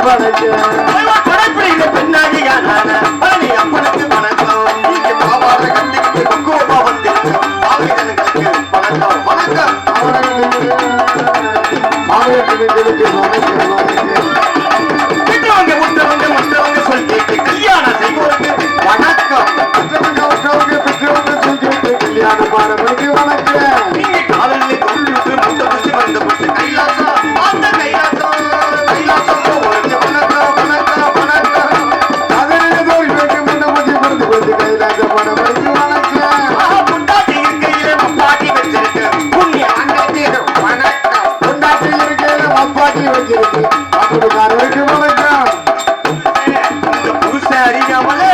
படைப்பிடிக்கிற பெண்ணாகியான பழனி அப்பனுக்கு வணக்கம். நீங்க பாவாட கண்டிக்கிட்டு பக்குவமா வந்திருக்கு பாவங்களுக்கு வணக்கம் வணக்கம். மற்றவங்க சொல்லி கல்யாணம் செய்வோருக்கு வணக்கம். கல்யாணம் பாடலுக்கு வணக்கம். நீங்க காலையில் தொழிலுக்கு முட்டை குச்சி மருந்து குச்சி கைலாசம் அந்த கைலாசம் கைலாசம் வணக்கம் வணக்கம் வணக்கம். காலையில் தொழிலுக்கு முட்டை குச்சி மருந்து குச்சி கைலாசம் பாடலுக்கு வணக்கம். புண்டாட்டி இருக்கையில மப்பாட்டி வச்சிருக்கு புண்ணிய அன்னைக்கு வணக்கம். புண்டாட்டி இருக்கையில மப்பாட்டி வச்சிருக்கு அப்படிக்காரருக்கு வணக்கம். புருஷன் அறியாமலே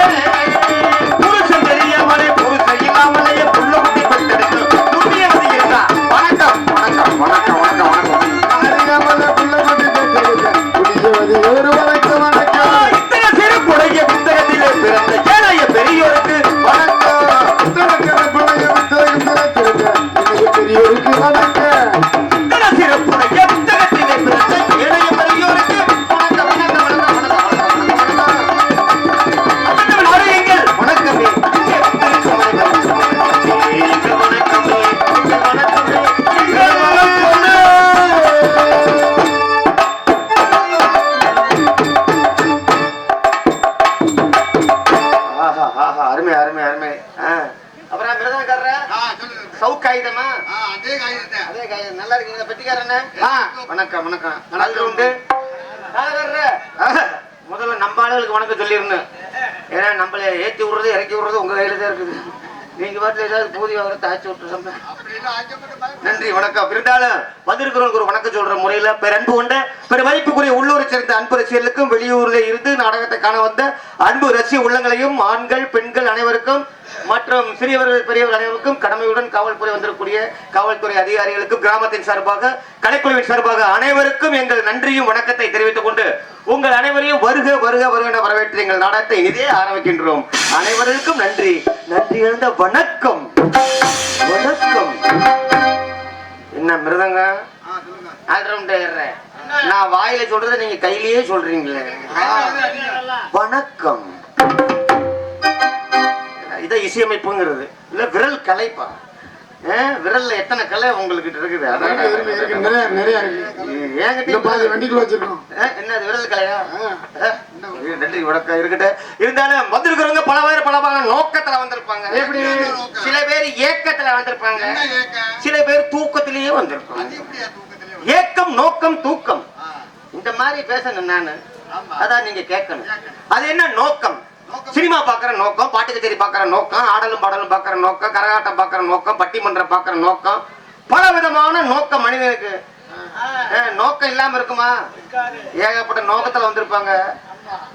புருஷன் தெரியாமலே புருஷன் இல்லாமலே புள்ள குட்டி பெற்றெடுத்து புண்ணியவதி இருக்கா வணக்கம் வணக்கம் வணக்கம் வணக்கம் வணக்கம். அறியாமலே புள்ள குட்டி பெற்றெடுக்க புண்ணியவதி ஒரு வணக்கம் வணக்கம். இத்தனை சிறப்புடைய புத்தகத்திலே பிறந்த ஏழைய பெரியோருக்கு வணக்கம். புத்தகத்திலே பெரியோருக்கு வணக்கம். இத்தனை சிறப்புடைய புத்தகத்திலே பிறந்த ஏழைய பெரியோருக்கு வணக்கம் வணக்கம் வணக்கம் அருமை அருமை அருமை. அப்புறம் சவுக்காயுதமா அதே காயுதம் நல்லா இருக்கீங்க பெட்டிக்காரண்ண வணக்கம் வணக்கம். நல்லா உண்டு. முதல்ல நம்ம ஆளுகளுக்கு வணக்கம் சொல்லிருந்தேன். ஏன்னா நம்மள ஏற்றி விடுறது இறக்கி விடுறது உங்க கையில தான் இருக்குது. நீங்க பாட்டுல ஏதாவது பூதி வாங்குற தாய்ச்சி விட்டுருங்க. நன்றி வணக்கம். இருந்தாலும் வந்திருக்கிறவங்களுக்கு ஒரு வணக்கம் சொல்ற முறையில பெரன்பு கொண்ட பெரு மதிப்புக்குரிய உள்ளூரை சேர்ந்த அன்பு ரசிகர்களுக்கும் வெளியூர்ல இருந்து நாடகத்தை காண வந்த அன்பு ரசிக உள்ளங்களையும் ஆண்கள் பெண்கள் அனைவருக்கும் மற்றும் சிறியவர்கள் பெரியவர்கள் அனைவருக்கும் கடமையுடன் காவல்துறை வந்திருக்கக்கூடிய காவல்துறை அதிகாரிகளுக்கும் கிராமத்தின் சார்பாக கலைக்குழுவின் சார்பாக அனைவருக்கும் எங்கள் நன்றியும் வணக்கத்தை தெரிவித்துக் கொண்டு உங்கள் அனைவரையும் வருக வருக வருக என வரவேற்று எங்கள் நாடகத்தை இனிதே ஆரம்பிக்கின்றோம். அனைவருக்கும் நன்றி நன்றி எழுந்த வணக்கம் வணக்கம். என்ன மிருதங்க நான் வாயில சொல்றத நீங்க கையிலேயே சொல்றீங்களே. வணக்கம் இதான் இசையமைப்புங்கிறது இல்ல விரல் கலைப்பா. விரல்ல எத்தனை கலை உங்களுக்கு இருக்குது? என்னது விரல் கலையா? நன்றி வணக்கம் இருக்கட்டும். இருந்தாலும் வந்திருக்கிறவங்க பல நோக்கத்துல வந்திருப்பாங்க. சில பேர் ஏக்கத்துல வந்திருப்பாங்க, சில பேர் தூக்கத்திலேயே வந்திருப்பாங்க. ஏக்கம் நோக்கம் தூக்கம் இந்த மாதிரி பேசணும் நானு. அதான் நீங்க கேட்கணும். அது என்ன நோக்கம்? சினிமா பாக்குற நோக்கம், பாட்டு கச்சேரி பாக்குற நோக்கம், ஆடலும் பாடலும் பாக்குற நோக்கம், கரகாட்டம் பாக்குற நோக்கம், பட்டிமன்றம் பாக்குற நோக்கம், பல விதமான நோக்கம் மனிதனுக்கு. நோக்கம் இல்லாம இருக்குமா? ஏகப்பட்ட நோக்கத்துல வந்திருப்பாங்க.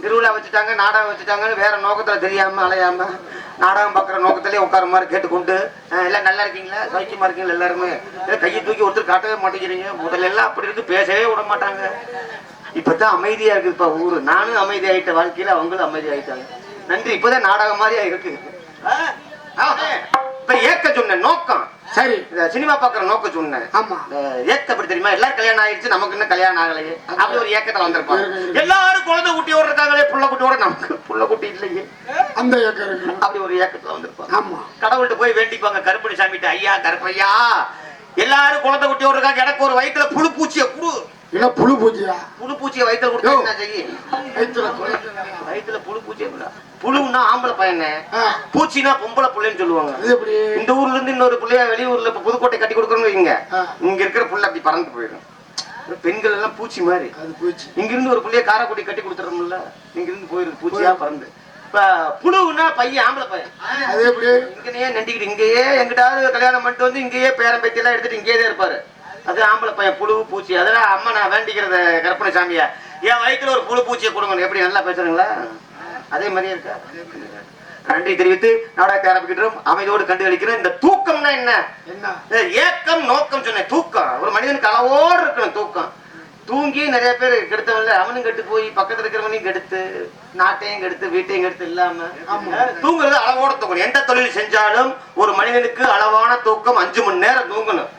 திருவிழா வச்சுட்டாங்க, நாடகம் வச்சுட்டாங்கன்னு வேற நோக்கத்துல தெரியாம அலையாம நாடகம் பாக்குற நோக்கத்திலேயே உட்கார மாதிரி கேட்டுக்கொண்டு எல்லாம் நல்லா இருக்கீங்களா, சௌக்கியமா இருக்கீங்களா, எல்லாருமே கையை தூக்கி ஒருத்தர் காட்டவே மாட்டேங்கிறீங்க. முதல்ல எல்லாம் அப்படி இருக்கு, பேசவே விட மாட்டாங்க. இப்பதான் அமைதியா இருக்குது இப்ப ஊரு. நானும் அமைதி ஆயிட்ட, வாழ்க்கையில அவங்களும் அமைதி ஆயிட்டாங்க. நன்றி. இப்பதான் நாடகம் மாதிரியா இருக்கு. இப்ப ஏக்க சொன்ன நோக்கம் சரி, சினிமா பாக்குற நோக்கம் சொன்னேன். ஆமா, ஏக்க அப்படி தெரியுமா? எல்லாரும் கல்யாணம் ஆயிடுச்சு, நமக்கு இன்னும் கல்யாணம் ஆகலையே, அப்படி ஒரு ஏக்கத்துல வந்திருப்பாங்க. எல்லாரும் குழந்தை குட்டியோட இருக்காங்களே, புள்ள குட்டியோட நமக்கு புள்ள குட்டி இல்லையே, அந்த ஏக்கம் அப்படி ஒரு ஏக்கத்துல வந்திருப்பாங்க. ஆமா, கடவுள்கிட்ட போய் வேண்டிப்பாங்க கருப்பணி சாமிட்டு, ஐயா கருப்பையா எல்லாரும் குழந்தை குட்டியோட இருக்காங்க, எனக்கு ஒரு வயிற்றுல புழு பூச்சியை குடு. இல்ல புழு பூச்சியா? புழு பூச்சியை வயிற்றுல கொடுத்தா என்ன செய்யும்? வயிற்றுல புழு பூச்சியை புழுன்னா ஆம்பளை பையனே, பூச்சினா பொம்பளை புள்ளைன்னு சொல்லுவாங்க. இந்த ஊர்ல இருந்து இன்னொரு புள்ளைய வெளியூர்ல இப்ப புதுக்கோட்டை கட்டி கொடுக்கணும்னு வைங்க, இங்க இருக்கிற புள்ள அப்படி பறந்து போயிடும். பெண்கள் எல்லாம் பூச்சி மாதிரி. இங்க இருந்து ஒரு புள்ளைய காரைக்குடி கட்டி கொடுத்துறோம்ல, இங்க இருந்து போயிருக்கு பூச்சியா பறந்து. இப்ப புழுவுன்னா பையன், ஆம்பளை பையன். இங்கேயே நண்டிக்கிட்டு இங்கேயே எங்கிட்டாவது கல்யாணம் பண்ணிட்டு வந்து இங்கேயே பேரம் பேத்தி எல்லாம் எடுத்துட்டு இங்கேயே இருப்பாரு. அது ஆம்பளை பையன், புழு பூச்சி. அதெல்லாம் அம்மா நான் வேண்டிக்கிறத கற்பனை சாமியா, என் வயிற்றுல ஒரு புழு பூச்சியை கொடுங்க. எப்படி நல்லா பேசுறீங்களா? அதே மாதிரியே இருக்கா? நன்றி தெரிவித்து நாடகத்தை ஆரம்பிக்கிறோம். அமைதியோடு கண்டு அளிக்கிறோம். இந்த தூக்கம்னா என்ன? ஏக்கம் நோக்கம் சொன்னேன். தூக்கம் ஒரு மனிதனுக்கு அளவோடு இருக்கணும். தூக்கம் தூங்கி நிறைய பேர் கெடுத்தவன்ல, அவனும் கெட்டு போய் பக்கத்துல இருக்கிறவனையும் கெடுத்து, நாட்டையும் கெடுத்து, வீட்டையும் கெடுத்து இல்லாம தூங்குறது அளவோட தூக்கணும். எந்த தொழில் செஞ்சாலும் ஒரு மனிதனுக்கு அளவான தூக்கம் 5 மணி நேரம் தூங்கணும்.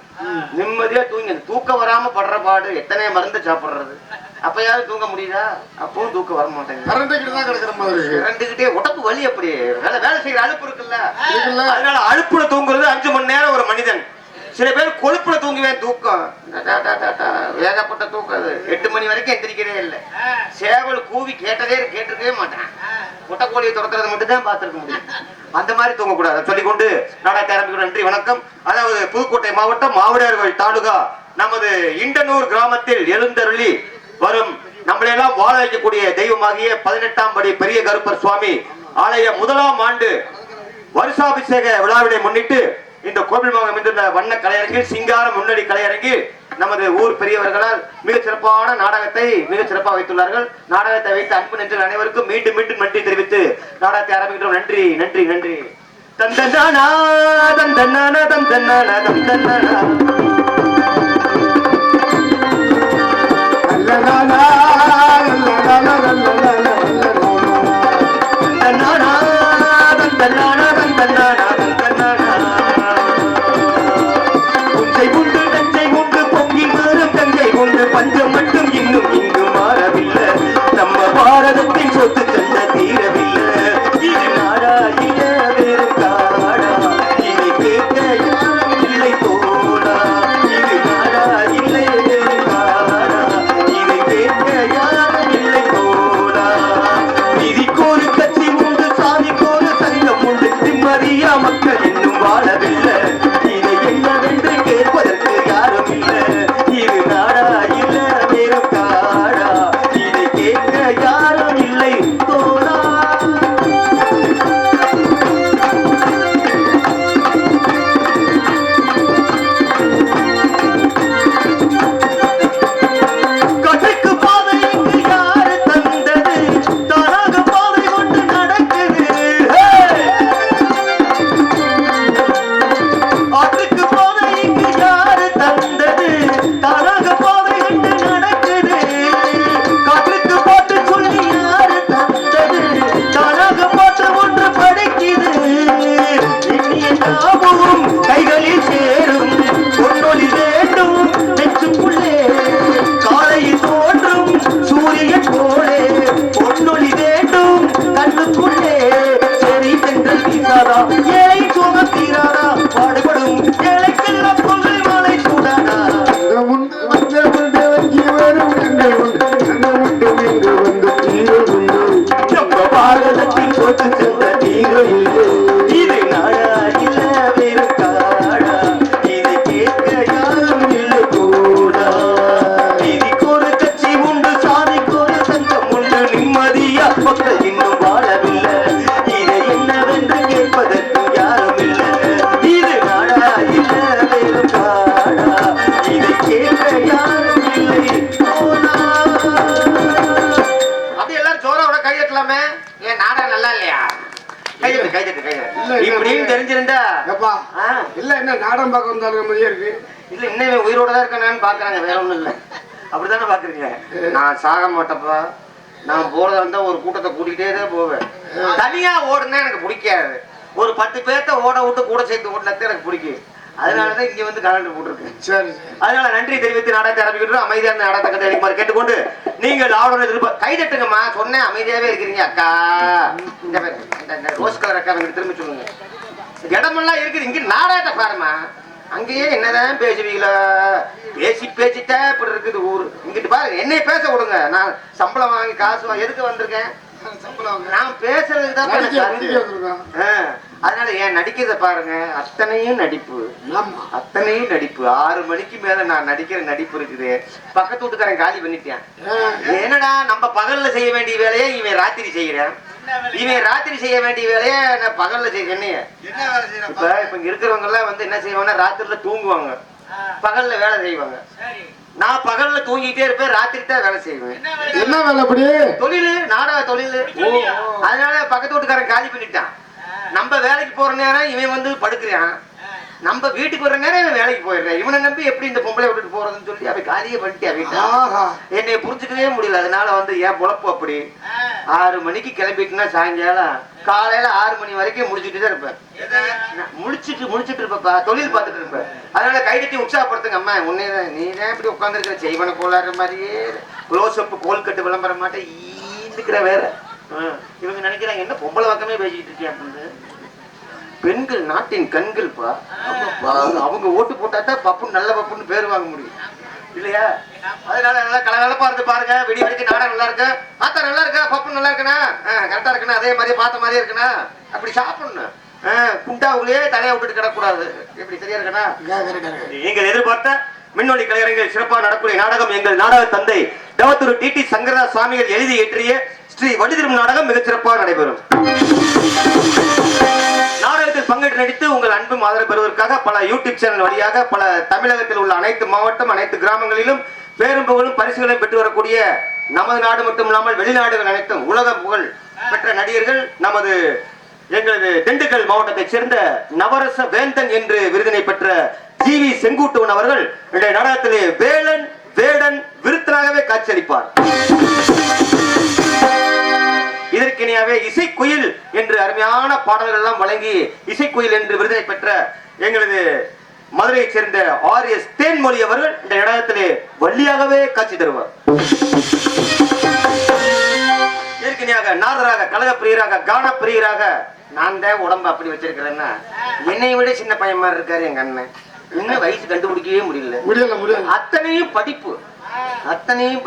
நிம்மதியா தூங்கி தூக்கம் வராம படுற பாடு. எத்தனை மருந்து சாப்பிடுறது, அப்பயாவது தூங்க முடியுதா? அப்பவும் தூக்கம் வர மாட்டேங்குது. கரண்ட்டுக்கிட்டு கிடக்குற மாதிரி கரண்ட்டுக்கிட்டே உடம்பு வலி. அப்படி வேலை செய்யற அலுப்பு இருக்குல்ல, அதனால அலுப்புல தூங்குறது 5 மணி நேரம் ஒரு மனிதன். சில பேர் கொழுப்புல தூங்குவேன், தூக்கம் ஏகப்பட்ட தூக்கம். அது 8 மணி வரைக்கும் எந்திரிக்கிறதே இல்லை. சேவல் கூவி கேட்டிருக்கவே மாட்டேன். முட்டைக்கோழியை துரத்துறது மட்டும் தான் பார்த்துருக்க முடியும். அந்த மாதிரி தூங்கக்கூடாது சொல்லிக்கொண்டு நாடகத்தை ஆரம்பிக்கிறோம். நன்றி, வணக்கம். அதாவது புதுக்கோட்டை மாவட்டம் மாவடியார்கோவில் தாலுகா நமது இண்டனூர் கிராமத்தில் எழுந்தருளி வரும் நம்மளையெல்லாம் வாழ வைக்கக்கூடிய தெய்வமாகிய 18ஆம் படி பெரிய கருப்பர் சுவாமி ஆலய 1ஆம் ஆண்டு வருஷாபிஷேக விழாவினை முன்னிட்டு இந்த கோவில் அமைந்துள்ள வண்ண கலையரங்கில் சிங்கார முன்னணி கலையரங்கில் நமது ஊர் பெரியவர்களால் மிக சிறப்பான நாடகத்தை மிக சிறப்பாக வைத்துள்ளார்கள். நாடகத்தை வைத்த அன்பு நெஞ்சங்கள் அனைவருக்கும் மீண்டும் மீண்டும் நன்றி தெரிவித்து நாடகத்தை ஆரம்பிக்கிறோம். நன்றி நன்றி நன்றி. தந்தனானா தந்தனானா தந்தனானா தந்தனானா லலலா லலலா லலலா தந்தனானா தந்தனானா தந்தனானா தந்தனானா உஞ்சை உண்டு நஞ்சை உண்டு பொங்கி மாறும் தங்கை உண்டு பஞ்சம் மட்டும் இன்னும் இங்கு மாறவில்லை. நம்ம பாரதத்தின் சொத்து சந்த தீரவில்லை. இது நாடா இல்ல வேறு காடா, இனி கேட்க யாரும் இல்லை தோடா. இது நாடா இல்லை வேறு காடா, இதை கேட்க யாரும் இல்லை தோடா. நிதிக்கோரு கட்சி உண்டு, சாதிக்கோரு சங்கம் உண்டு, நிம்மதியா மக்கள் இன்னும் வாழவில்லை. இதை என்னவென்று கேட்பதற்கு யாரும் இல்லை. இது நாடா இல்ல வேறு காடா, இதை கேட்க யாரும் இல்லை தோடா. கட்டைக்கு பாதை இங்கு யாரு தந்தது? தானாக பாதை கொண்டு நடக்குது. ஆட்டுக்கு பாதை இங்கு யாரு தந்தது? தானாக பாதை கொண்டு நடக்குது. காற்றுக்கு பாட்டு சொல்லி யாரு தந்தது? தானாக பாட்டு ஒன்று படிக்குது. இனிய ஞாபகம் கைகளில் சேரும், பொன்னொழி வேண்டும் நெஞ்சுக்குள்ளே. காலையில் தோன்றும் சூரியன் போலே பொன்னொழி வேண்டும் கண்ணுக்குள்ளே. சரி சென்றல் வீசாதா, ஏழை சோகம் தீராதா, பாடுபடும் ஏழைக்கெல்லாம் கொள்ளை மாலை சூடாதா. நம்ம பாரதத்தின் சொத்து சென்ற தீரையில்லை. இது நாடா இல்ல வேறு காடா, இதை கேட்க யாரும் இல்லை கூடா. நிதிக்கொரு கட்சி உண்டு, சாதிக்கொரு சங்கம் உண்டு, நிம்மதியா மக்கள் இன்னும் வாழவில்லை. இதை என்னவென்று கேட்பதற்கு யாரும் இல்லை. இது நாடா இல்ல வேறு காடா, இதை கேட்க யாரும் இல்லை கூடா. அப்படி எல்லாரும் ஜோராவோட கையெட்டலாமே. ஏன் நாடகம் நல்லா இல்லையா? கையெட்டு கையெட்டு கையெட்டு இப்படின்னு தெரிஞ்சிருந்தா இல்ல என்ன நாடகம் பார்க்க வந்தாலும் மாதிரியே இருக்கு. இல்ல இன்னும் உயிரோட தான் இருக்கானு பாக்குறாங்க, வேற ஒண்ணும் இல்ல. அப்படித்தானே பாக்குறீங்க. நான் சாக மாட்டேப்பா. நான் போறதா இருந்தா ஒரு கூட்டத்தை கூட்டிகிட்டே தான் போவேன். தனியா ஓடுனா எனக்கு பிடிக்காது. ஒரு 10 பேர்த்த ஓட விட்டு கூட சேர்த்து ஓடினது எனக்கு பிடிக்கும். அதனாலதான் இங்க வந்து கலண்டர் போட்டுருக்கு. சரி, அதனால நன்றி தெரிவித்து நாடகத்தை ஆரம்பிக்கிறோம். அமைதியான நாடகத்தை கண்டு அளிக்குமாறு கேட்டுக்கொண்டு நீங்கள் ஆளுநர் கை தட்டுங்கம்மா. சொன்னேன் அமைதியாவே இருக்கிறீங்க அக்கா. இந்த பேர் ரோஸ் கலர் அக்கா திரும்பி சொல்லுங்க. இடமெல்லாம் இருக்குது, இங்க நாடகத்தை பாருமா. அங்கேயே என்னதான் பேசுவீங்களா? பேசித்தான் இப்படி இருக்குது ஊரு. இங்கிட்டு பாருங்க, என்னைய பேச விடுங்க. நான் சம்பளம் வாங்கி காசு வாங்கி எதுக்கு வந்திருக்கேன்? நான் பேசுறதுக்கு தான். அதனால ஏன் நடிக்கிறத பாருங்க, அத்தனையும் நடிப்பு, அத்தனையும் நடிப்பு. 6 மணிக்கு மேல நான் நடிக்கிற நடிப்பு இருக்குது. பக்கத்து வீட்டுக்காரன் காலி பண்ணிட்டேன். என்னடா நம்ம பகல்ல செய்ய வேண்டிய வேலையை இவன் ராத்திரி செய்யறேன். இவன் ராத்திரி செய்ய வேண்டிய வேலையை நான் பகல்ல செய்ய. என்னைய இப்ப இங்க இருக்கிறவங்க எல்லாம் வந்து என்ன செய்வாங்கன்னா ராத்திரில தூங்குவாங்க, பகல்ல வேலை செய்வாங்க. நான் பகல்ல தூங்கிட்டே இருப்பேன், ராத்திரி தான் வேலை செய்வேன். என்ன வேலை? அப்படி தொழிலு, நாடக தொழிலு. அதனால பக்கத்து வீட்டுக்காரன் காலி பண்ணிட்டான். நம்ம வேலைக்கு போற நேரம் இவன் வந்து படுக்கிறான், நம்ம வீட்டுக்கு வர நேரம் இவன் வேலைக்கு போயிடுறேன். இவனை நம்பி எப்படி இந்த பொம்பளை விட்டுட்டு போறதுன்னு சொல்லி அவன் காலியே பண்ணிட்டு அவன் என்னை புரிஞ்சுக்கவே முடியல. அதனால வந்து என் பொழப்பு அப்படி. 6 மணிக்கு கிளம்பிட்டுனா சாயங்காலம் காலையில 6 மணி வரைக்கும் முடிச்சுட்டு தான் இருப்பேன். முடிச்சுட்டு இருப்பப்பா, தொழில் பார்த்துட்டு இருப்பேன். அதனால கை தட்டி உற்சாகப்படுத்துங்க. அம்மா உன்னேதான், நீ தான் இப்படி உட்காந்துருக்கிற செய்வன கோளாறு மாதிரியே க்ளோஸ் அப் கோல் கட்டு விளம்பர மாட்டேன் ஈந்துக்கிற வேற. இவங்க நினைக்கிறாங்க என்ன பொம்பளை பக்கமே பேசிக்கிட்டு இருக்கேன் அப்படின்னு. பெண்கள் நாட்டின் கண்கள்ப்பா. அவங்க ஓட்டு போட்டாதான் பப்புன்னு நல்ல பப்புன்னு பேர் வாங்க முடியும் இல்லையா? அதனால நல்லா கலகலப்பா இருந்து பாருங்க. வெடி வரைக்கும் நாடகம் நல்லா இருக்கு, ஆத்தா நல்லா இருக்கா, பப்பு நல்லா இருக்குண்ணா, கரெக்டா இருக்குண்ணா, அதே மாதிரி பார்த்த மாதிரியே இருக்குண்ணா, அப்படி சாப்பிடணும். குண்டாவுலயே தலையை விட்டுட்டு கிடக்கூடாது. எப்படி சரியா இருக்கா? நீங்கள் எதிர்பார்த்த மின்னொலி கலைஞர்கள் சிறப்பாக நடக்கூடிய நாடகம் எங்கள் நாடக தந்தை தவத்தூர் டிடி சங்கரதாஸ் சுவாமிகள் எழுதி ஏற்றிய ஸ்ரீ வடிதிரும் நாடகம் மிகச் சிறப்பாக நடைபெறும். நாடகத்தில் பங்கேற்று நடித்து உங்கள் அன்பும் ஆதரவு பெறுவதற்காக பல யூடியூப் சேனல் வழியாக பல தமிழகத்தில் உள்ள அனைத்து மாவட்டம் அனைத்து கிராமங்களிலும் பேரும் புகழும் பரிசுகளையும் பெற்று வரக்கூடிய நமது நாடு மட்டுமில்லாமல் வெளிநாடுகள் அனைத்தும் உலக புகழ் பெற்ற நடிகர்கள் நமது எங்களது திண்டுக்கல் மாவட்டத்தைச் சேர்ந்த நவரச வேந்தன் என்று விருதினை பெற்ற ஜி.வி. செங்குட்டுவன் அவர்கள் இன்றைய நாடகத்திலே வேலன் வேடன் விருத்தனாகவே காட்சியளிப்பார். இதற்கிணையாவே இசைக்குயில் என்று அருமையான பாடல்கள் எல்லாம் வழங்கி இசைக்குயில் என்று விருதினை பெற்ற எங்களது மதுரையைச் சேர்ந்த ஆர்.எஸ். தேன்மொழி அவர்கள் இந்த நாடகத்திலே வள்ளியாகவே காட்சி தருவார். இதற்கிணையாக நாதராக, கழக பிரியராக, கான பிரியராக நான் தான் உடம்பு அப்படி வச்சிருக்கிறேன்னா என்னை விட சின்ன பையன் மாதிரி இருக்காரு எங்க அண்ணன். இன்னும் வயசு கண்டுபிடிக்கவே முடியல. அத்தனையும்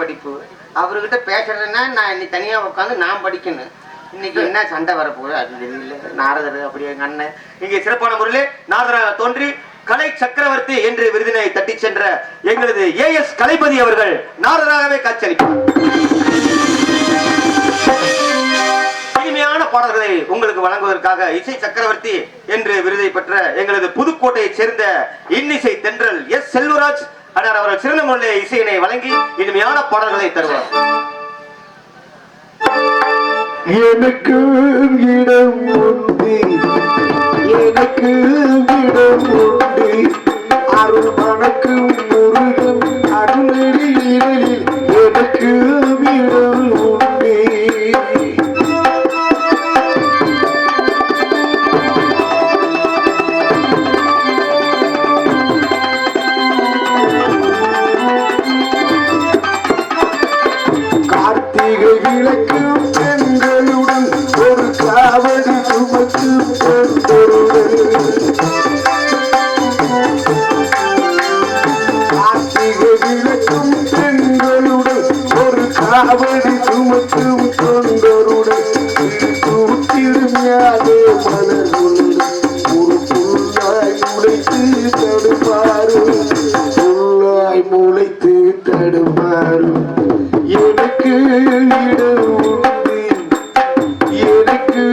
படிப்பு. அவர்கிட்ட பேசுறதுன்னா நான் இன்னைக்கு தனியா உட்காந்து நான் படிக்கணும். இன்னைக்கு என்ன சண்டை வரப்போகுது அது தெரியல. நாரதர் அப்படி எங்க அண்ணன் இங்கே சிறப்பான முறையிலே நாரதராக தோன்றி கலை சக்கரவர்த்தி என்று விருதினை தட்டி சென்ற எங்களது ஏ.எஸ். கலைபதி அவர்கள் நாரதராகவே காட்சியளிப்பார். இனிமையான பாடல்களை உங்களுக்கு வழங்குவதற்காக இசை சக்கரவர்த்தி என்று விருதை பெற்ற எங்களது புதுக்கோட்டையைச் சேர்ந்த இன்னிசை தென்றல் எஸ். செல்வராஜ் அடார் அவர்கள் சிறந்த முறையில் இசையினை வழங்கி இனிமையான பாடல்களை தருவார். எனக்கு இடம் உண்டு, எனக்கு இடம் உண்டு, அருள் மணக்கு முருகன் அருளடி இரலில் எனக்கு இடம் உண்டு. கார்த்திகை விளக்கும் பெண்களுடன் ஒரு காவடி சுமக்கு கார்த்திகை விளக்கும் பெண்களுடன் ஒரு காவடி சுமக்கும் தொண்டருடன் தூக்கிடும் யாரே மலர்களுடன் ஒரு புல்லாய் முளைத்து தடுமாறும், புல்லாய் முளைத்து தடுமாறும். எனக்கு இடம் உண்டு, எனக்கு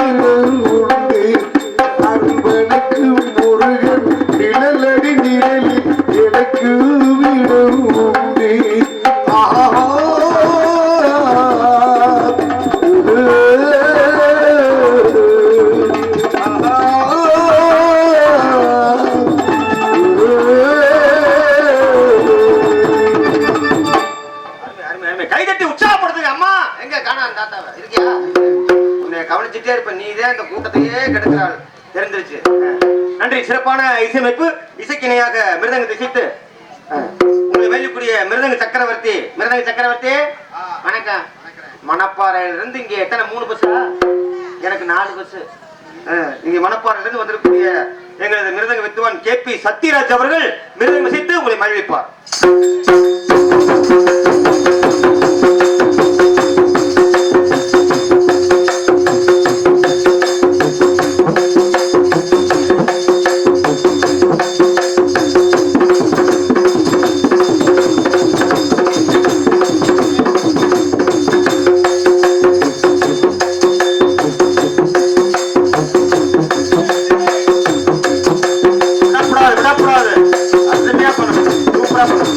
இடம் உண்டு, அன்பனுக்கு முருகன் நிழலடி நிழலில் எனக்கு இடம் உண்டு. கைதட்டி உற்சாகப்படுத்துங்க. அம்மா எங்க காணாம தாத்தாவை இருக்கியா? உன்னை கவனிச்சுட்டே இருப்ப, நீதான் இந்த கூட்டத்தையே கெடுக்கிறாள் தெரிஞ்சிருச்சு. நன்றி. சிறப்பான இசையமைப்பு. இசைக்கிணையாக மிருதங்கத்தை இசைத்து உங்களுக்கு வேலைக்குரிய மிருதங்க சக்கரவர்த்தி வணக்கம். மணப்பாறையில இருந்து இங்க எத்தனை 3 பஸ்? எனக்கு 4 பஸ். இங்க மணப்பாறையில இருந்து வந்திருக்கக்கூடிய எங்களது மிருதங்க வித்துவான் கே.பி. சத்யராஜ் அவர்கள் மிருதங்க இசைத்து உங்களை மகிழ்விப்பார். விடக்கூடாது, அருமையா பண்ணணும், சூப்பரா பண்ணணும்.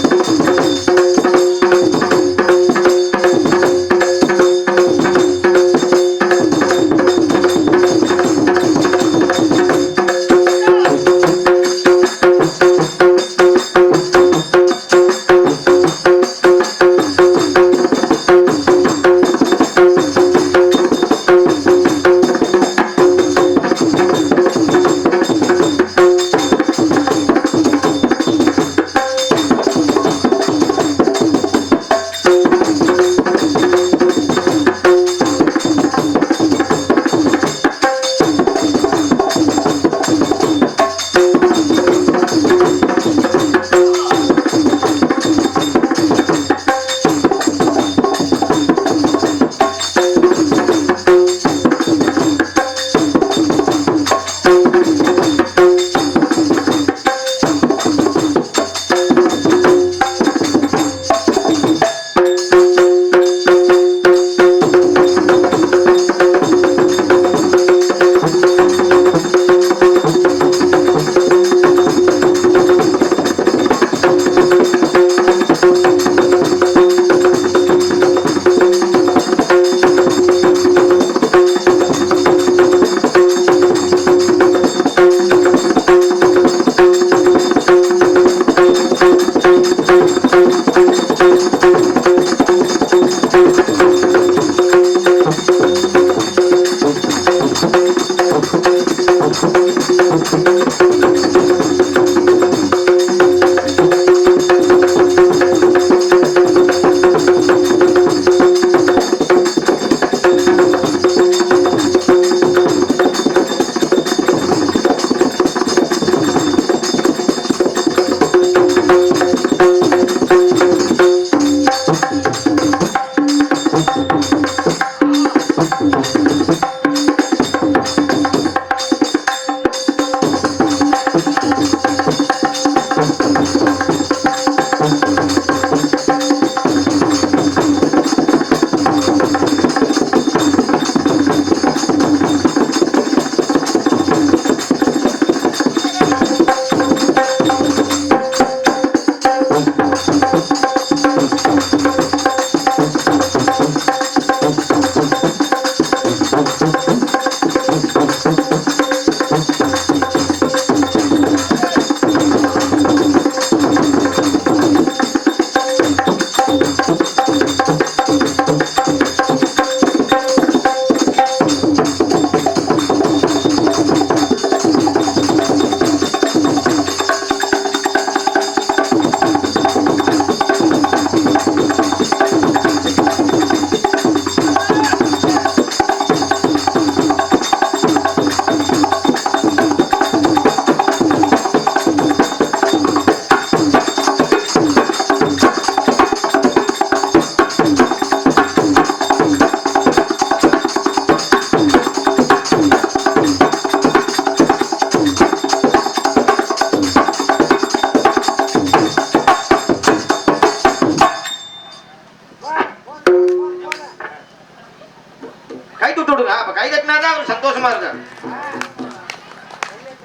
கை தூட்டு விடுங்க. அப்ப கை தட்டினாதான் அவர் சந்தோஷமா இருக்காரு.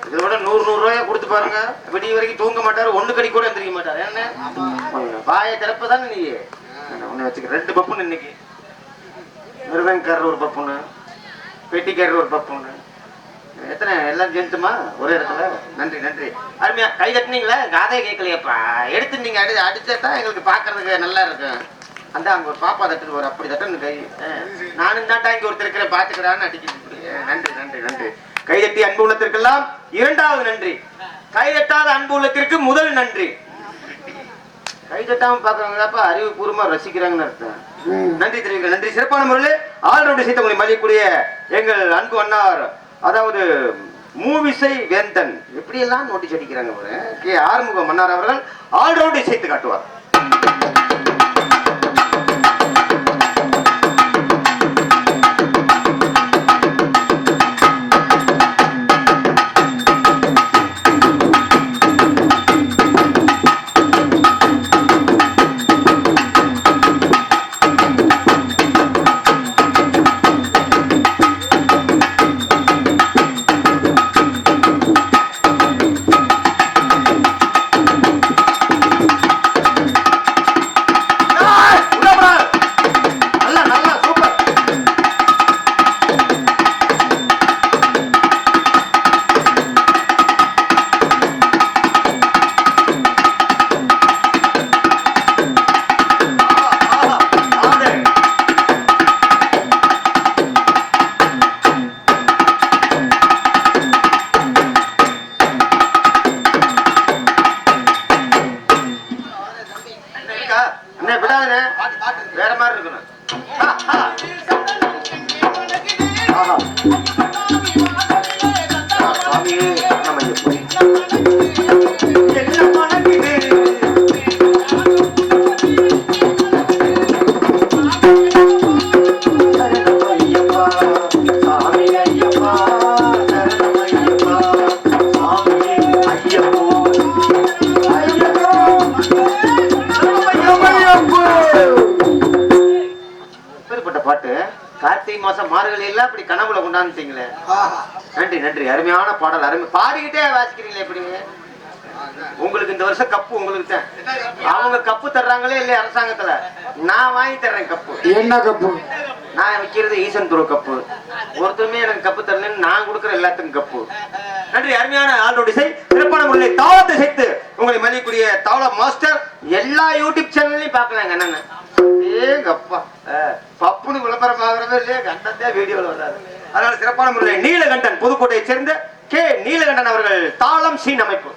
இதை விட 100 ரூபாயா கொடுத்து பாருங்க, விடிய வரைக்கும் தூங்க மாட்டாரு, ஒண்ணு கடி கூட எந்திரிக்க மாட்டாரு. என்ன வாயை திறப்பதானே நீ ஒண்ணு வச்சுக்க. 2 பப்புன்னு இன்னைக்கு மிருதங்காரர் ஒரு பப்புன்னு, பெட்டிக்காரர் ஒரு பப்புன்னு, எத்தனை எல்லாம் ஜென்ட்டுமா ஒரே இடத்துல. நன்றி நன்றி. அருமையா கை தட்டினீங்களா? காதையை கேட்கலையப்பா, எடுத்து நீங்க அடிச்சா எங்களுக்கு பாக்குறதுக்கு நல்லா இருக்கும். அந்த அங்க ஒரு பாப்பா தட்டு ஒரு அப்படி தட்டு கை. நானும் தாண்டா இங்க ஒருத்தர் இருக்கிற பாத்துக்கிறான்னு அடிக்கிட்டு. நன்றி நன்றி நன்றி. கைதட்டி அன்பு உள்ளத்திற்கெல்லாம் 2வது நன்றி. கைதட்டாத அன்பு உள்ளத்திற்கு முதல் நன்றி. கைதட்டாம பாக்குறவங்கப்பா அறிவுபூர்வமா ரசிக்கிறாங்கன்னு அர்த்தம். நன்றி தெரிவிக்கிறேன். நன்றி. சிறப்பான முறையில் ஆல்ரவுண்ட் செய்த உங்களை மதிக்கக்கூடிய எங்கள் அன்பு அண்ணார், அதாவது மூவிசை வேந்தன், எப்படி எல்லாம் நோட்டீஸ் அடிக்கிறாங்க கே ஆறுமுகம் மன்னார் அவர்கள் ஆல்ரவுண்ட் இசைத்து காட்டுவார். வேற மாதிரி இருக்கணும். பாட்டு கார்த்திகை மாசம் மார்கழி எல்லாம் இப்படி கனவுல கொண்டாந்துட்டீங்களே. நன்றி நன்றி. அருமையான பாடல். அருமை பாடிக்கிட்டே வாசிக்கிறீங்களே எப்படிங்க? உங்களுக்கு இந்த வருஷம் கப்பு உங்களுக்கு தான். அவங்க கப்பு தர்றாங்களே இல்லையா அரசாங்கத்துல, நான் வாங்கி தர்றேன் கப்பு. என்ன கப்பு? நான் வைக்கிறது ஈசன் துரு கப்பு. ஒருத்தருமே எனக்கு கப்பு தரலன்னு நான் கொடுக்குற எல்லாத்துக்கும் கப்பு. நன்றி. அருமையான ஆல்ரவுண்ட் இசை. சிறப்பான முறையில் தாளத்தை சேர்த்து உங்களை மதிக்கக்கூடிய தாள மாஸ்டர் எல்லா யூடியூப் சேனல்லையும் பார்க்கலாங்க. என்னன்னு ஏங்கப்பா பப்புனு விளம்பரம் ஆகிறதே இல்லையே, கண்டத்தே வீடியோவில் வர்றாரு. அதனால சிறப்பான முறையில் நீலகண்டன், புதுக்கோட்டையை சேர்ந்த கே நீலகண்டன் அவர்கள் தாளம் சீன் அமைப்பு.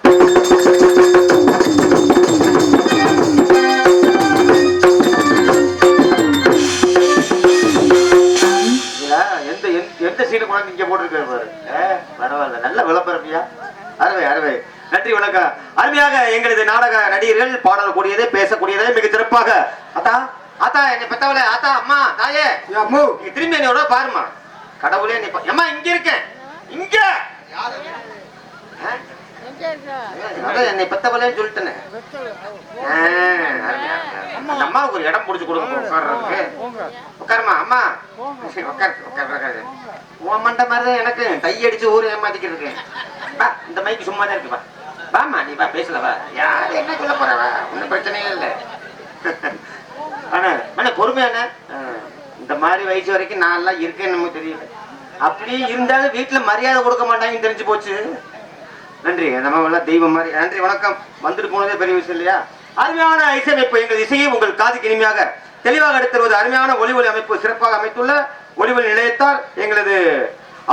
எந்த சீனு கூட இங்க போட்டிருக்காரு பாரு. பரவாயில்ல, நல்ல விளம்பரம்யா. அருமை அருமை. நன்றி வணக்கம். அருமையாக எங்களது நாடக நடிகர்கள் பாடல் கூடியதே பேசக்கூடியதே மிக சிறப்பாக. அத்தா ஆத்தா என்னை பெத்தவளே, ஆத்தா அம்மா தாயே திரும்பி என்னோட பாருமா. கடவுளே நீ அம்மா இங்க இருக்கேன். இங்க என்னை பெத்தவளேன்னு சொல்லிட்டேன்னு அந்த அம்மாவுக்கு ஒரு இடம் பிடிச்சு கொடுங்க உட்கார்றதுக்கு. உட்காருமா அம்மா. உட்காரு. உன் மண்டை மாதிரிதான் எனக்கு டை அடிச்சு ஊரை ஏமாத்திக்கிட்டு இருக்கேன். பா இந்த மைக்கு சும்மா தான் இருக்குப்பா. பாமா நீ பா பேசலவா. யாரு என்ன சொல்ல போறவா, ஒன்னும் பிரச்சனையே இல்லை. வயசு வரைக்கும் நான் எல்லாம் இருக்கேன்னு நமக்கு தெரியல. அப்படியே இருந்தாலும் வீட்டுல மரியாதை கொடுக்க மாட்டாங்கன்னு தெரிஞ்சு போச்சு. நன்றி, நம்ம எல்லாம் தெய்வம் மாதிரி. நன்றி, வணக்கம். வந்துட்டு போனதே பெரிய விஷயம் இல்லையா? அருமையான இசையமைப்பு. எங்கள் இசையை உங்கள் காதுக்கு இனிமையாக தெளிவாக எடுத்துவது அருமையான ஒலி அமைப்பு சிறப்பாக அமைத்துள்ள ஒலி நிலையத்தார் எங்களது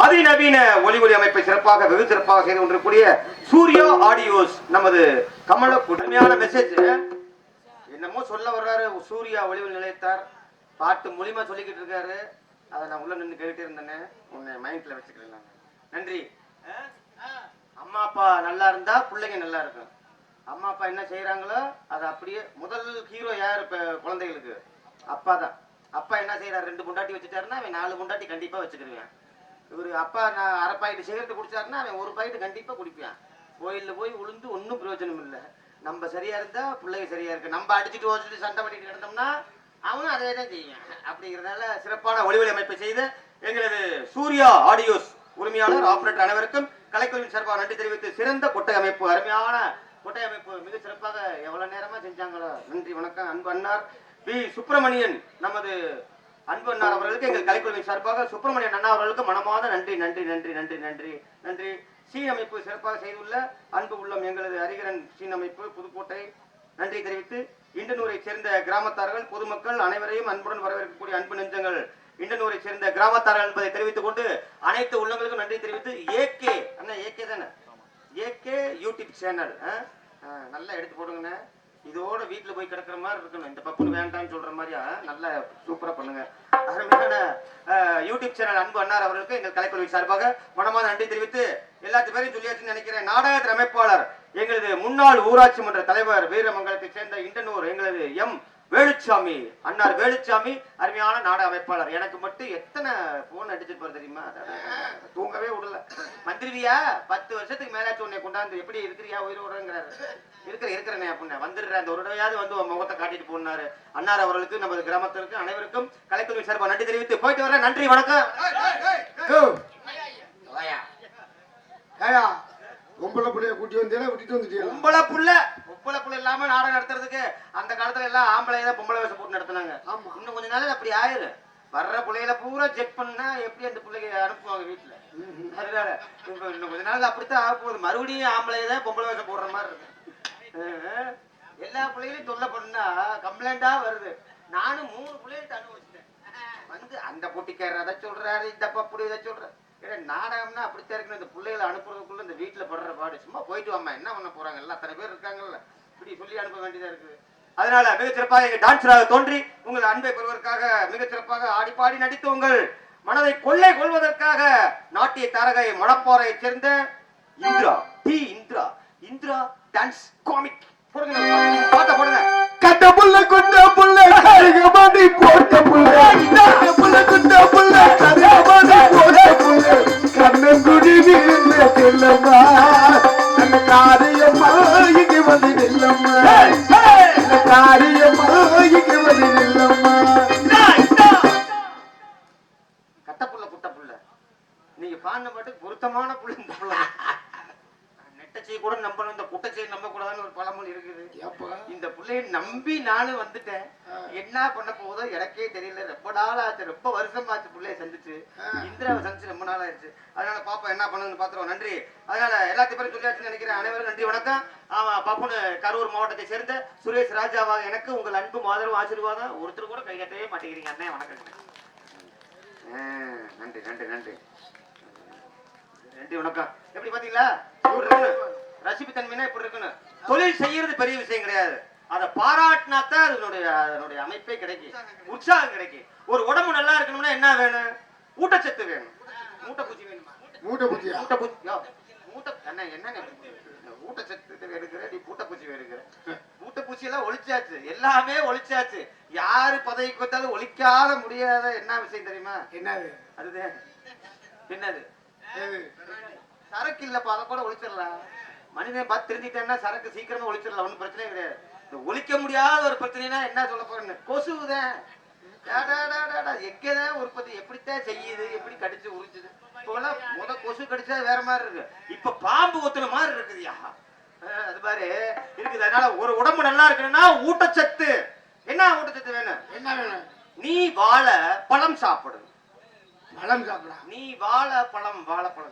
அதிநவீன ஒலி அமைப்பை சிறப்பாக வெகு சிறப்பாக செய்து கொண்டிருக்கூடிய சூர்யா ஆடியோஸ் நமது கமல குடுமையான மெசேஜ் என்னமோ சொல்ல வர்றாரு. சூர்யா ஒலி நிலையத்தார் பாட்டு மூலியமா சொல்லிக்கிட்டு இருக்காரு. அதை நான் உள்ள நின்று கேட்டுட்டே இருந்தேன்னு உன்னை மைண்ட்ல வச்சுக்கிறேன். நன்றி. அம்மா அப்பா நல்லா இருந்தா பிள்ளைங்க நல்லா இருக்கும். அம்மா அப்பா என்ன செய்யறாங்களோ அதை அப்படியே. முதல் ஹீரோ யார் இப்ப குழந்தைகளுக்கு? அப்பா தான். அப்பா என்ன செய்யறாரு? 2 பொண்டாட்டி வச்சுட்டாருன்னா அவன் 4 பொண்டாட்டி கண்டிப்பா வச்சுக்கிருவேன். இவரு அப்பா நான் அரை பாக்கெட்டு சிகரெட் குடிச்சாருன்னா அவன் 1 பாக்கெட்டு கண்டிப்பா குடிப்பான். கோயில்ல போய் உளுந்து ஒன்னும் பிரயோஜனம் இல்லை. நம்ம சரியா இருந்தா பிள்ளைங்க சரியா இருக்கு. நம்ம அடிச்சுட்டு ஓடிச்சுட்டு சண்டை பண்ணிட்டு கிடந்தோம்னா அவனும் அதே தான் செய்வான். அப்படிங்கிறதுனால சிறப்பான ஒளிவொலி அமைப்பை செய்து எங்களது சூர்யா ஆடியோஸ் உரிமையாளர் ஆபரேட்டர் அனைவருக்கும் கலைக்குழுவின் சார்பாக நன்றி தெரிவித்து சிறந்த கொட்டை அமைப்பு, அருமையான கொட்டை அமைப்பு மிக சிறப்பாக எவ்வளவு நேரமா செஞ்சாங்களோ. நன்றி, வணக்கம். அன்பு அண்ணார் பி சுப்பிரமணியன், நமது அன்பு அண்ணார் அவர்களுக்கு எங்கள் கலைக்குழுவின் சார்பாக சுப்பிரமணியன் அண்ணா அவர்களுக்கு மனமார்ந்த நன்றி நன்றி நன்றி நன்றி நன்றி நன்றி. சீன் அமைப்பு சிறப்பாக செய்துள்ள அன்பு உள்ளம் எங்களது ஹரிகரன் சீன் அமைப்பு புதுக்கோட்டை நன்றி தெரிவித்து இண்டனூரை சேர்ந்த கிராமத்தார்கள் பொதுமக்கள் அனைவரையும் அன்புடன் வரவேற்கக்கூடிய அன்பு நெஞ்சங்கள் இண்டனூரை சேர்ந்த கிராமத்தார்கள் என்பதை தெரிவித்துக் கொண்டு அனைத்து உள்ளங்களுக்கும் நன்றி தெரிவித்து ஏகே அண்ணா ஏகே தானே ஏகே யூடியூப் சேனல் நல்லா எடுத்து போடுங்க. இதோட வீட்டுல போய் கிடக்குற மாதிரி இருக்கணும். இந்த பப்புன்னு வேண்டாம்னு சொல்ற மாதிரியா நல்லா சூப்பரா பண்ணுங்க. அருமையான யூடியூப் சேனல் அன்பு அண்ணார் அவர்களுக்கு எங்கள் கலைக்குழுவின் சார்பாக மனமான நன்றி தெரிவித்து எல்லாத்து பேரையும் சொல்லியாச்சுன்னு நினைக்கிறேன். நாடகத்தின் அமைப்பாளர் எங்களது முன்னாள் ஊராட்சி மன்ற தலைவர் வீரமங்கலத்தை சேர்ந்த இண்டனூர் எங்களது எம் வேலுச்சாமி அண்ணார் வேலுச்சாமி அருமையான நாடக அமைப்பாளர். எனக்கு மட்டும் எத்தனை போன் அடிச்சுட்டு போற தெரியுமா? தூங்கவே விடல. மந்திரிவியா 10 வருஷத்துக்கு மேலாச்சும் உன்னை கொண்டாந்து எப்படி இருக்கிறியா உயிரோடுங்கிறாரு. இருக்கிறேன் அப்படின்னு வந்துடுற அந்த ஒரு தடவையாவது வந்து முகத்தை காட்டிட்டு போனாரு. அண்ணார் அவர்களுக்கு நமது கிராமத்திற்கு அனைவருக்கும் கலைக்குழுவின் சார்பாக நன்றி தெரிவித்து போயிட்டு வர. நன்றி, வணக்கம். பொம்பளை புள்ளைய கூட்டி வந்தீங்களா விட்டுட்டு வந்துட்டீங்க? பொம்பளை புள்ள இல்லாம நாடகம் நடத்துறதுக்கு அந்த காலத்துல எல்லாம் ஆம்பளைய தான் பொம்பளை வேஷம் போட்டு நடத்தினாங்க. இன்னும் கொஞ்ச நாள் அப்படி ஆயிரு. வர்ற பிள்ளைகளை பூரா செக் பண்ணா எப்படி அந்த பிள்ளைங்க அனுப்புவாங்க வீட்டுல. அதனால இன்னும் கொஞ்ச நாள் அப்படித்தான் ஆக போகுது. மறுபடியும் ஆம்பளைய தான் பொம்பளை வேஷம் போடுற மாதிரி இருக்கு. எல்லா பிள்ளைகளையும் தொல்லை பண்ணா கம்ப்ளைண்டா வருது. நானும் 3 பிள்ளைகிட்ட அனுபவிச்சிட்டேன். வந்து அந்த போட்டிக்காரர் அதை சொல்றாரு, இந்த பப்புடி இதை சொல்ற. நாடகம்னா அப்படித்தான் இருக்கணும். இந்த பிள்ளைகளை அனுப்புறதுக்குள்ள இந்த வீட்டுல படுற பாடு. சும்மா போயிட்டு வாமா என்ன பண்ண போறாங்க, எல்லாம் அத்தனை பேர் இருக்காங்கல்ல, இப்படி சொல்லி அனுப்ப வேண்டியதா இருக்குது. அதனால மிகச்சிறப்பாக எங்க டான்ஸராக தோன்றி உங்கள் அன்பை பெறுவதற்காக மிகச்சிறப்பாக ஆடிப்பாடி நடித்து உங்கள் மனதை கொள்ளை கொள்வதற்காக நாட்டிய தாரகை மணப்பாறையை சேர்ந்த Indira D Indira dance comic போடுங்க. பாட்ட போடுங்க. கட்ட புள்ள குட்ட புள்ள கருகமணி போட்ட புள்ள கட்ட புள்ள குட்ட புள்ள கருகமணி போட்ட புள்ள கண்ணங்குடி விழுந்த செல்லம்மா அந்த காரியம்மா இங்கு வந்து நில்லம்மா அந்த காரியம்மா இங்கு வந்து நில்லம்மா. கட்ட புள்ள குட்ட புள்ள நீங்க பாடின பாட்டுக்கு பொருத்தமான புள்ள இந்த புள்ள. நெட்டச்சை கூட நம்பணும், இந்த குட்டச்சை நம்ப கூடாதுன்னு ஒரு பழமொழி இருக்குது. இந்த பிள்ளைய நம்பி நானும் வந்துட்டேன். என்ன பண்ண போதோ எனக்கே தெரியல. ரொம்ப நாள் ஆச்சு, ரொம்ப வருஷம் ஆச்சு பிள்ளைய சந்திச்சு. இந்திராவை சந்திச்சு ரொம்ப நாள் ஆயிடுச்சு. அதனால பாப்பா என்ன பண்ணுன்னு பாத்துருவோம். நன்றி. அதனால எல்லாத்தையும் பேரும் சொல்லியாச்சுன்னு நினைக்கிறேன். அனைவரும் நன்றி, வணக்கம். ஆமா, பாப்புன்னு கரூர் மாவட்டத்தை சேர்ந்த சுரேஷ் ராஜாவாக எனக்கு உங்கள் அன்பும் ஆதரவும் ஆசீர்வாதம். ஒருத்தர் கூட கை கட்டவே மாட்டேங்கிறீங்க. அண்ணே வணக்கம். நன்றி நன்றி நன்றி நன்றி, வணக்கம். எப்படி பாத்தீங்களா? ரசிப்புத்தன்மைனா இப்படி இருக்கணும். தொழில் செய்யறது பெரிய விஷயம் கிடையாது. அதை பாராட்டினாத்தான் அதனுடைய அமைப்பே கிடைக்கும், உற்சாகம் கிடைக்கும். ஒரு உடம்பு நல்லா இருக்கணும்னா என்ன வேணும்? ஊட்டச்சத்து வேணும். மூட்டைப்பூச்சி வேணுமா? ஊட்டச்சத்து எடுக்கிற நீ பூட்டப்பூச்சி எடுக்கிற. பூட்டப்பூச்சி எல்லாம் ஒழிச்சாச்சு, எல்லாமே ஒழிச்சாச்சு. யாரு பதவிக்கு வந்தாலும் ஒழிக்காத முடியாத என்ன விஷயம் தெரியுமா? என்னது? அதுதான் என்னது? சரக்கு இல்லப்பா, அதை கூட ஒழிச்சிடலாம். மனிதன் பார்த்து தெரிஞ்சுட்டேன்னா சரக்கு சீக்கிரமா ஒழிச்சிடலாம், ஒன்றும் பிரச்சனையே கிடையாது. ஒழிக்க முடியாத ஒரு பிரச்சனைனா என்ன சொல்ல போறேன்னு, கொசுதான். எங்கதான் உற்பத்தி எப்படித்தான் செய்யுது, எப்படி கடிச்சு உறிஞ்சுது. இப்ப கொசு கடிச்சா வேற மாதிரி இருக்கு, இப்ப பாம்பு ஒத்துன மாதிரி இருக்குதுயா. அது மாதிரி இருக்குது. அதனால ஒரு உடம்பு நல்லா இருக்கணும்னா ஊட்டச்சத்து. என்ன ஊட்டச்சத்து வேணும்? என்ன வேணும்? நீ வாழ பழம் சாப்பிடு. பழம் சாப்பிடா. நீ வாழைப்பழம் சாப்பிடு.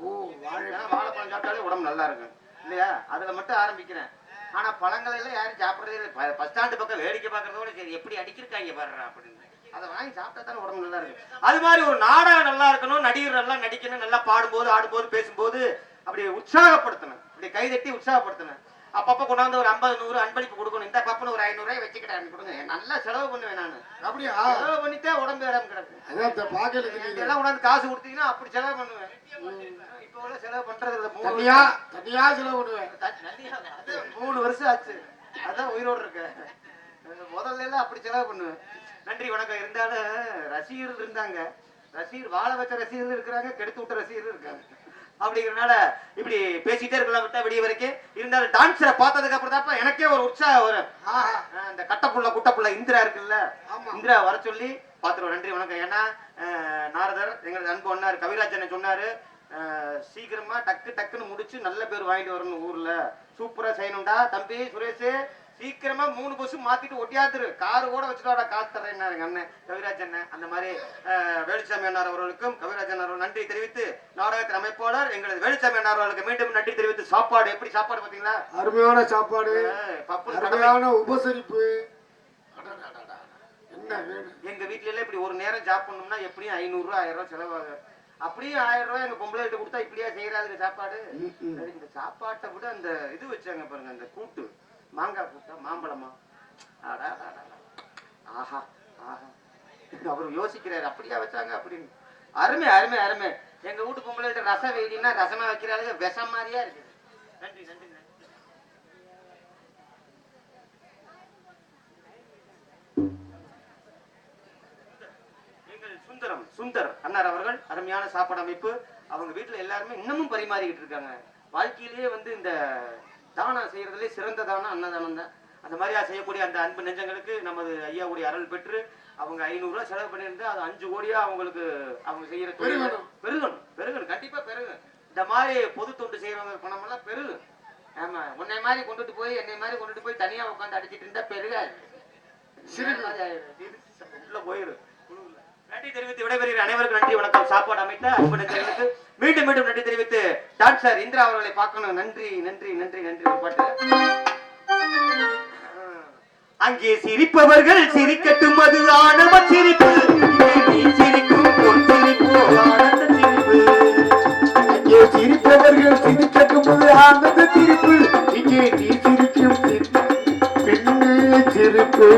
ஓ, வாழைப்பழம் சாப்பிட்டாலே உடம்பு நல்லா இருக்கும் இல்லையா? அதுல மட்டும் ஆரம்பிக்கிறேன். ஆனா பழங்கள் எல்லாம் யாரும் சாப்பிடறதே இல்லை. பஸ் ஸ்டாண்டு பக்கம் வேடிக்கை பார்க்கறதோட சரி எப்படி அடிக்கிருக்காங்க பாடுறா அப்படின்னு அதை வாங்கி சாப்பிட்டா தானே உடம்பு நல்லா இருக்கு. அது மாதிரி ஒரு நாடகம் நல்லா இருக்கணும், நடிகர் நல்லா நடிக்கணும், நல்லா பாடும்போது ஆடும்போது பேசும்போது அப்படி உற்சாகப்படுத்தணும், அப்படி கைதட்டி உற்சாகப்படுத்தணும். அப்பப்ப கொண்டாந்து ஒரு 50-100 அன்பளிப்பு கொடுக்கணும். இந்த பப்பன்னு ஒரு 500 ரூபாய் வச்சுக்கிட்டேன் கொடுங்க, நல்லா செலவு பண்ணுவேன் நான். அப்படியா? செலவு பண்ணிட்டே உடம்பு இடம் கிடக்கு. அதான் கொண்டாந்து காசு கொடுத்தீங்கன்னா அப்படி செலவு பண்ணுவேன். இப்ப உள்ள செலவு பண்றது தனியா செலவு பண்ணுவேன். 3 வருஷம் ஆச்சு, அதான் உயிரோடு இருக்க. முதல்ல எல்லாம் அப்படி செலவு பண்ணுவேன். நன்றி வணக்கம். இருந்தாலும் ரசிகர்கள் இருந்தாங்க, ரசிகர் வாழ வச்ச ரசிகர்கள் இருக்கிறாங்க, கெடுத்து விட்ட ரசிகர்கள் இருக்காங்க. அப்படிங்கிறனால இப்படி பேசிட்டே இருக்கலாம் விட்டா விடிய வரைக்கும். இருந்தாலும் டான்ஸரை பார்த்ததுக்கு அப்புறம் தான் எனக்கே ஒரு உற்சாகம் வரும். அந்த கட்டப்புள்ள குட்டப்புள்ள இந்திரா இருக்குல்ல, இந்திரா வர சொல்லி பார்த்துருவோம். நன்றி வணக்கம். ஏன்னா நாரதர் எங்களுக்கு அன்பு ஒன்னாரு கவிராஜனை சொன்னாரு, சீக்கிரமா டக்குன்னு முடிச்சு நல்ல பேர் வாங்கிட்டு வரணும், ஊர்ல சூப்பரா செய்யணும்டா தம்பி சுரேஷ், சீக்கிரமா 3 பஸ் மாத்திட்டு ஒட்டியாத்துரு, காரு கூட வச்சுட்டா காசு தரேன் எங்க அண்ணன் கவிராஜ் அண்ணன். அந்த மாதிரி வேலுச்சாமி அண்ணார் அவர்களுக்கும் கவிராஜ் அண்ணார் நன்றி தெரிவித்து, நாடகத்தின் அமைப்பாளர் எங்களது வேலுச்சாமி அண்ணார் அவர்களுக்கு மீண்டும் நன்றி தெரிவித்து, சாப்பாடு எப்படி சாப்பாடு பாத்தீங்களா? அருமையான சாப்பாடு, அருமையான உபசரிப்பு. எங்க வீட்டுல எல்லாம் இப்படி ஒரு நேரம் சாப்பிடணும்னா எப்படியும் 500 ரூபாய் 1000 ரூபாய் செலவாகும். அப்படியே 1000 ரூபாய் எங்க பொம்பளை கிட்ட கொடுத்தா இப்படியா செய்யறாங்க சாப்பாடு. இந்த சாப்பாட்டை விட அந்த இது வச்சாங்க பாருங்க, அந்த கூட்டு மாங்காய் கூட்டா மாம்பழமா, ஆஹா ஆஹா அவரு யோசிக்கிறாரு அப்படியா வச்சாங்க அப்படின்னு. அருமை அருமை அருமை. எங்க வீட்டு பொம்பளை கிட்ட ரசம் வைக்கினா ரசமா வைக்கிறாங்க, விஷம் மாதிரியா இருக்கு. நன்றி நன்றி. சுந்தர் அண்ணார் அவர்கள் அருமையான சாப்பாடு அமைப்பு. அவங்க வீட்டுல எல்லாருமே இன்னமும் பரிமாறிக்கிட்டு இருக்காங்க. வாழ்க்கையிலேயே இந்த தானம் செய்யறதுலே சிறந்த தானம் அன்னதானம் தான். அந்த மாதிரியா செய்யக்கூடிய அந்த அன்பு நெஞ்சங்களுக்கு நமது ஐயாவுடைய அருள் பெற்று அவங்க 500 ரூபாய் செலவு பண்ணியிருந்தா அது 5 கோடியா அவங்களுக்கு அவங்க செய்யற பெருகணும் கண்டிப்பா பெருகும். இந்த மாதிரி பொது தொண்டு செய்யறவங்க பணமெல்லாம் பெருகும். ஆமா, உன்னை மாதிரி கொண்டுட்டு போய் என்னை மாதிரி கொண்டுட்டு போய் தனியா உட்காந்து அடிச்சிட்டு இருந்தா பெருகாது, போயிடும். நன்றி தெரிவித்து விடைபெறுகிற அனைவருக்கும் நன்றி வணக்கம். சாப்பாடு அமைத்த அன்பு நெஞ்சங்களுக்கு மீண்டும் மீண்டும் நன்றி தெரிவித்து டான்சர் இந்திரா அவர்களை பார்க்கணும். நன்றி நன்றி நன்றி நன்றி. பாட்டு அங்கே சிரிப்பவர்கள் சிரிக்கட்டும், அது ஆணவ சிரிப்பு, சிரிக்கும் பொன் சிரிப்பு ஆனந்த சிரிப்பு. அங்கே சிரிப்பவர்கள் சிரிக்கட்டும், அது ஆனந்த சிரிப்பு, இங்கே நீ சிரிக்கும் பின்னே சிரிப்பு.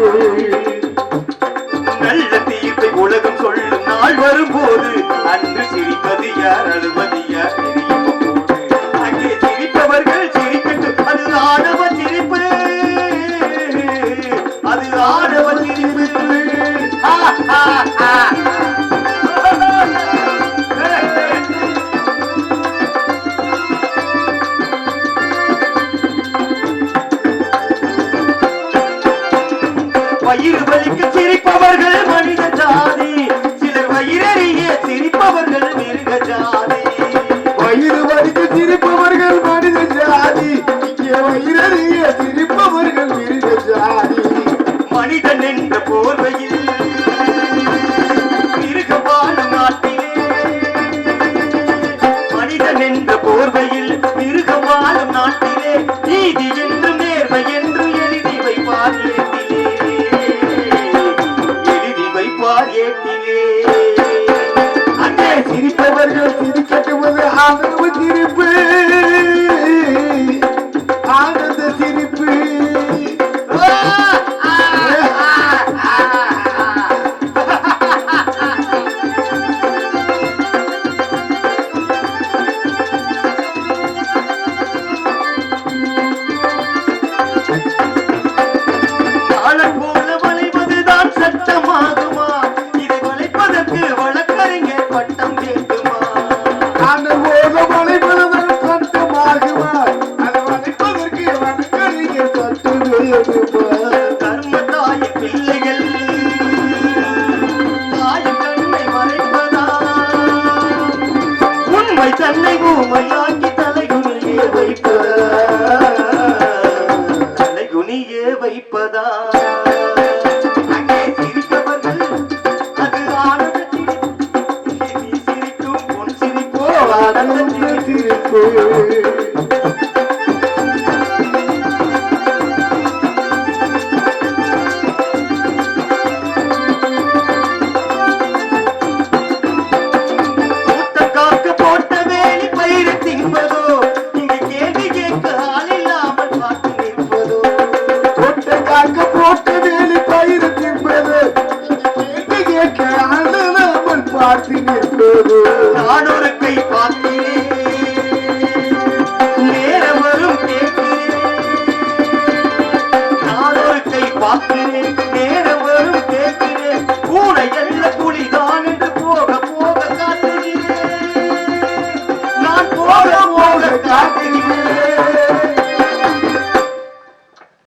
நல்ல தீர்ப்பை உலகம் சொல்லும் நாள் வரும்போது அன்று சிரிப்பது யார் அழுவது யார் தெரியும் போது. அங்கே சிரிப்பவர்கள் சிரிக்கட்டும், அது ஆணவ சிரிப்பு, அது ஆணவ சிரிப்பு. வயிறு வலிக்க சிரிப்பவர்கள் மனித ஜாதி, சிலர் வயிறறிய சிரிப்பவர்கள் மிருக ஜாதி. வயிறு வலிக்க சிரிப்பவர்கள் மனித ஜாதி, இங்கே வயிறறிய சிரிப்பவர்கள் மிருக ஜாதி. மனிதன் என்ற போர்வையில் மிருக வாழும் நாட்டிலே, மனிதன் என்ற போர்வையில் மிருக வாழும் நாட்டிலே, நீதி என்று நேர்மை என்று எழுதி வைப்பார் ஏட்டிலே, எழுதி வைப்பார் ஏட்டிலே. அங்கே சிரிப்பவர்கள் சிரிக்கட்டுவது ஆனந்த சிரிப்பு, ஆனந்த சிரிப்பு. கர்மத்தாய் பிள்ளைகள் தாய் கண்ணை மறைப்பதா, உண்மை தன்னை ஊமையாக்கி தலைகுனியே வைப்பதா, தலைகுனியே வைப்பதா.